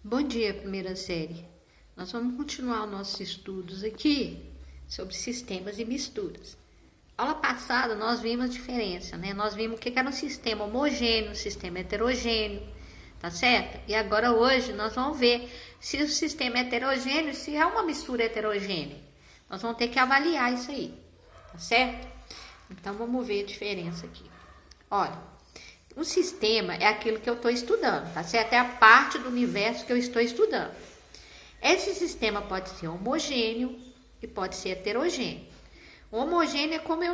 Bom dia, primeira série. Nós vamos continuar nossos estudos aqui sobre sistemas e misturas. Aula passada nós vimos a diferença, né? Nós vimos o que era um sistema homogêneo, um sistema heterogêneo, tá certo? E agora hoje nós vamos ver se o sistema é heterogêneo, se é uma mistura heterogênea. Nós vamos ter que avaliar isso aí, tá certo? Então vamos ver a diferença aqui. Olha. Um sistema é aquilo que eu estou estudando, tá certo? É a parte do universo que eu estou estudando. Esse sistema pode ser homogêneo e pode ser heterogêneo. O homogêneo é quando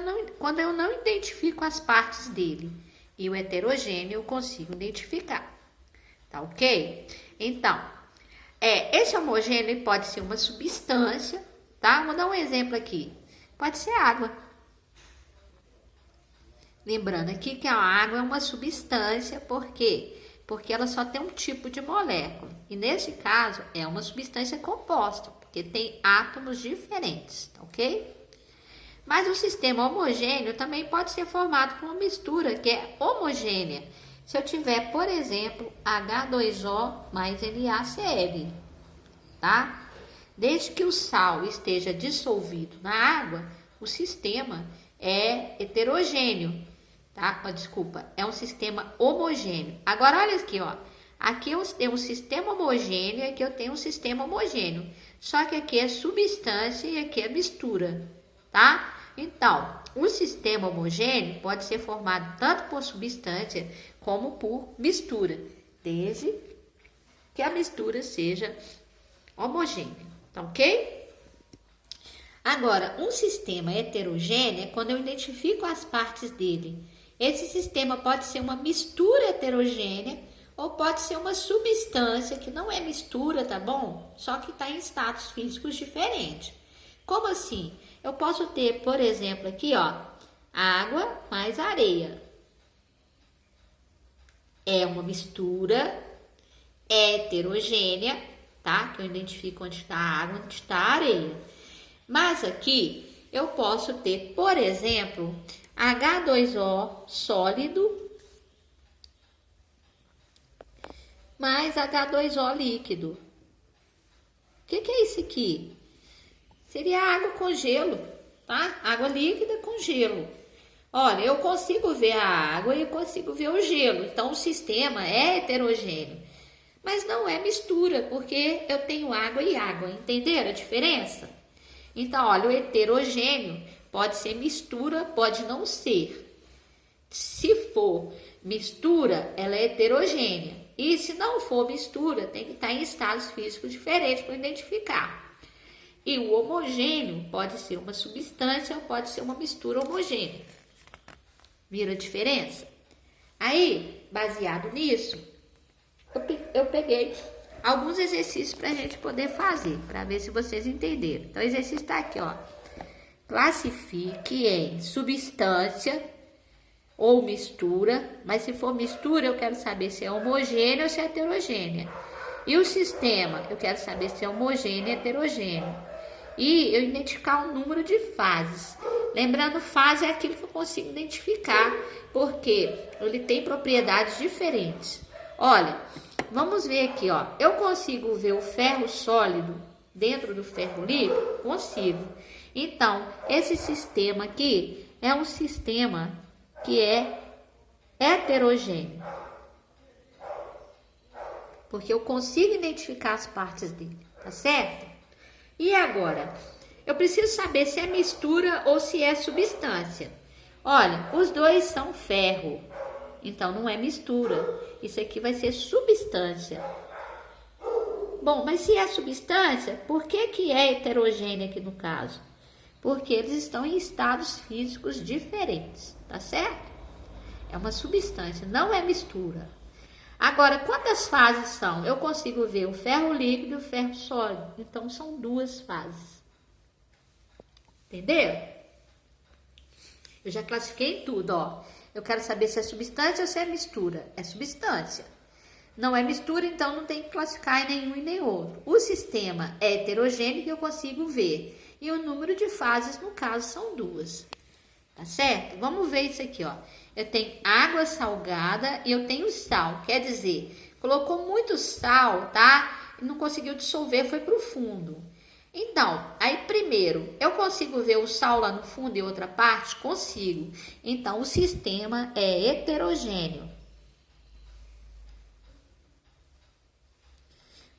eu não identifico as partes dele. E o heterogêneo eu consigo identificar. Tá ok? Então, esse homogêneo pode ser uma substância, tá? Vou dar um exemplo aqui. Pode ser água. Lembrando aqui que a água é uma substância, por quê? Porque ela só tem um tipo de molécula. E nesse caso, é uma substância composta, porque tem átomos diferentes, tá ok? Mas o sistema homogêneo também pode ser formado por uma mistura que é homogênea. Se eu tiver, por exemplo, H2O mais NaCl, tá? Desde que o sal esteja dissolvido na água, o sistema é heterogêneo. Tá? Desculpa, é um sistema homogêneo. Agora, olha aqui, ó. Aqui eu tenho um sistema homogêneo e aqui eu tenho um sistema homogêneo. Só que aqui é substância e aqui é mistura, tá? Então, o sistema homogêneo pode ser formado tanto por substância como por mistura, desde que a mistura seja homogênea, tá ok? Agora, um sistema heterogêneo é quando eu identifico as partes dele. Esse sistema pode ser uma mistura heterogênea ou pode ser uma substância que não é mistura, tá bom? Só que está em estados físicos diferentes. Como assim? Eu posso ter, por exemplo, aqui, ó, água mais areia. É uma mistura heterogênea, tá? Que eu identifico onde está a água, onde está a areia. Mas aqui eu posso ter, por exemplo, H2O sólido mais H2O líquido. O que é isso aqui? Seria água com gelo, tá? Água líquida com gelo. Olha, eu consigo ver a água e eu consigo ver o gelo. Então, o sistema é heterogêneo. Mas não é mistura, porque eu tenho água e água. Entenderam a diferença? Então, olha, o heterogêneo pode ser mistura, pode não ser. Se for mistura, ela é heterogênea. E se não for mistura, tem que estar em estados físicos diferentes para identificar. E o homogêneo pode ser uma substância ou pode ser uma mistura homogênea. Viram a diferença? Aí, baseado nisso, eu peguei alguns exercícios para a gente poder fazer, para ver se vocês entenderam. Então, o exercício está aqui, ó. Classifique em substância ou mistura, mas se for mistura, eu quero saber se é homogênea ou se é heterogênea. E o sistema, eu quero saber se é homogêneo ou heterogêneo. E eu identificar o número de fases. Lembrando, fase é aquilo que eu consigo identificar, porque ele tem propriedades diferentes. Olha, vamos ver aqui, ó. Eu consigo ver o ferro sólido dentro do ferro líquido? Consigo. Então, esse sistema aqui é um sistema que é heterogêneo. Porque eu consigo identificar as partes dele, tá certo? E agora, eu preciso saber se é mistura ou se é substância. Olha, os dois são ferro, então não é mistura. Isso aqui vai ser substância. Bom, mas se é substância, por que é heterogênea aqui no caso? Porque eles estão em estados físicos diferentes, tá certo? É uma substância, não é mistura. Agora, quantas fases são? Eu consigo ver o ferro líquido e o ferro sólido. Então, são duas fases. Entenderam? Eu já classifiquei tudo, ó. Eu quero saber se é substância ou se é mistura. É substância. Não é mistura, então não tem que classificar em nenhum e nem outro. O sistema é heterogêneo que eu consigo ver. E o número de fases, no caso, são duas. Tá certo? Vamos ver isso aqui, ó. Eu tenho água salgada e eu tenho sal. Quer dizer, colocou muito sal, tá? não conseguiu dissolver, foi para o fundo. Então, aí primeiro, eu consigo ver o sal lá no fundo e outra parte? Consigo. Então, o sistema é heterogêneo.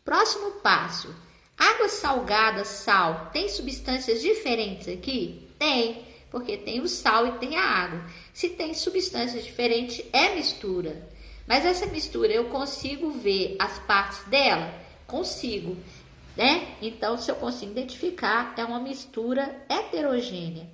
Próximo passo. Água salgada, sal, tem substâncias diferentes aqui? Tem, porque tem o sal e tem a água. Se tem substâncias diferentes, é mistura. Mas essa mistura, eu consigo ver as partes dela? Consigo, né? Então, se eu consigo identificar, é uma mistura heterogênea.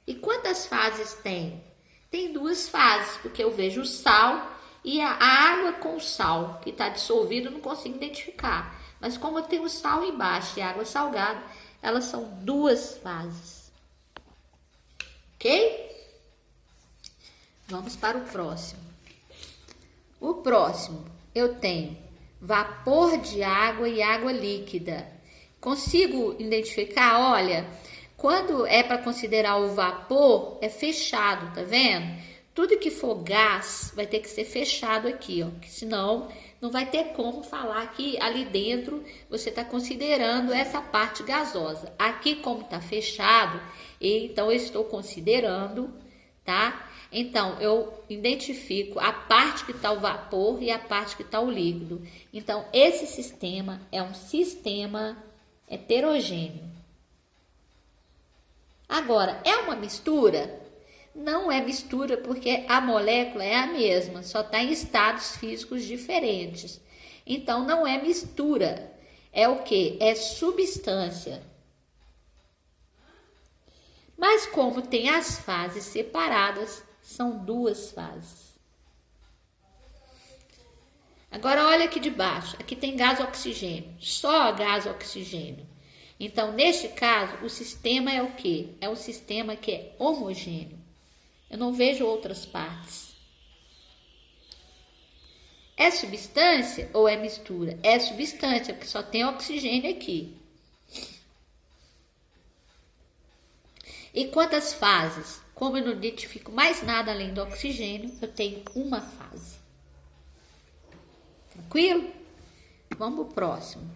E quantas fases tem? Tem 2 fases, porque eu vejo o sal e a água com o sal, que está dissolvido, eu não consigo identificar. Mas como eu tenho o sal embaixo e a água salgada, elas são 2 fases. Ok? Vamos para o próximo. O próximo, eu tenho vapor de água e água líquida. Consigo identificar, olha, quando é para considerar o vapor, é fechado, tá vendo? Tudo que for gás vai ter que ser fechado aqui, ó, que senão não vai ter como falar que ali dentro você está considerando essa parte gasosa. Aqui, como está fechado, então eu estou considerando, tá? Então, eu identifico a parte que está o vapor e a parte que está o líquido. Então, esse sistema é um sistema heterogêneo. Agora, é uma mistura? Não é mistura porque a molécula é a mesma, só está em estados físicos diferentes. Então, não é mistura. É o quê? É substância. Mas como tem as fases separadas, são 2 fases. Agora, olha aqui de baixo. Aqui tem gás oxigênio. Só gás oxigênio. Então, neste caso, o sistema é o quê? É um sistema que é homogêneo. Eu não vejo outras partes. É substância ou é mistura? É substância, porque só tem oxigênio aqui. E quantas fases? Como eu não identifico mais nada além do oxigênio, eu tenho uma fase. Tranquilo? Vamos pro próximo.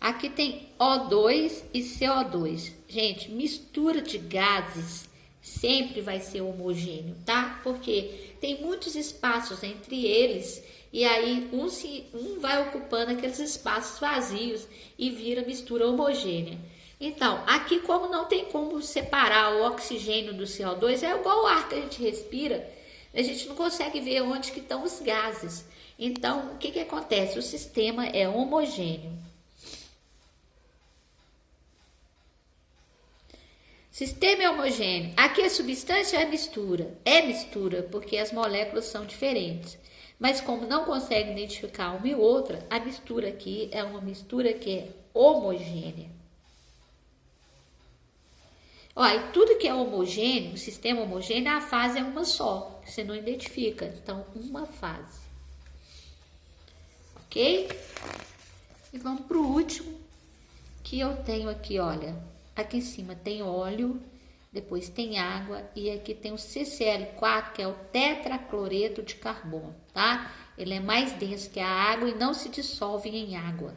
Aqui tem O2 e CO2. Gente, mistura de gases sempre vai ser homogêneo, tá? Porque tem muitos espaços entre eles e aí um vai ocupando aqueles espaços vazios e vira mistura homogênea. Então, aqui como não tem como separar o oxigênio do CO2, é igual o ar que a gente respira, a gente não consegue ver onde que estão os gases. Então, o que que acontece? O sistema é homogêneo. Sistema é homogêneo. Aqui a substância é mistura. É mistura porque as moléculas são diferentes. Mas como não consegue identificar uma e outra, a mistura aqui é uma mistura que é homogênea. Ó, e tudo que é homogêneo, o sistema homogêneo, a fase é uma só. Você não identifica. Então, uma fase. Ok? E vamos para o último que eu tenho aqui, olha. Aqui em cima tem óleo, depois tem água e aqui tem o CCl4, que é o tetracloreto de carbono, tá? Ele é mais denso que a água e não se dissolve em água,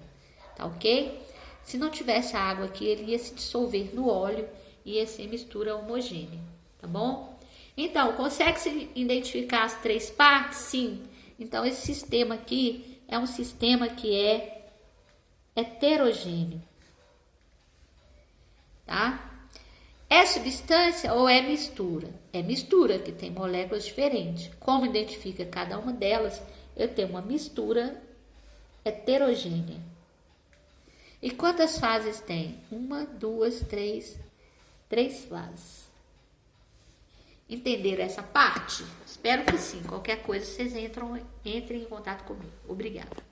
tá ok? Se não tivesse a água aqui, ele ia se dissolver no óleo e ia ser mistura homogênea, tá bom? Então, consegue-se identificar as 3 partes? Sim. Então, esse sistema aqui é um sistema que é heterogêneo. Tá? É substância ou é mistura? É mistura, que tem moléculas diferentes. Como identifica cada uma delas? Eu tenho uma mistura heterogênea. E quantas fases tem? 1, 2, 3 fases. Entenderam essa parte? Espero que sim. Qualquer coisa, vocês entrem em contato comigo. Obrigada.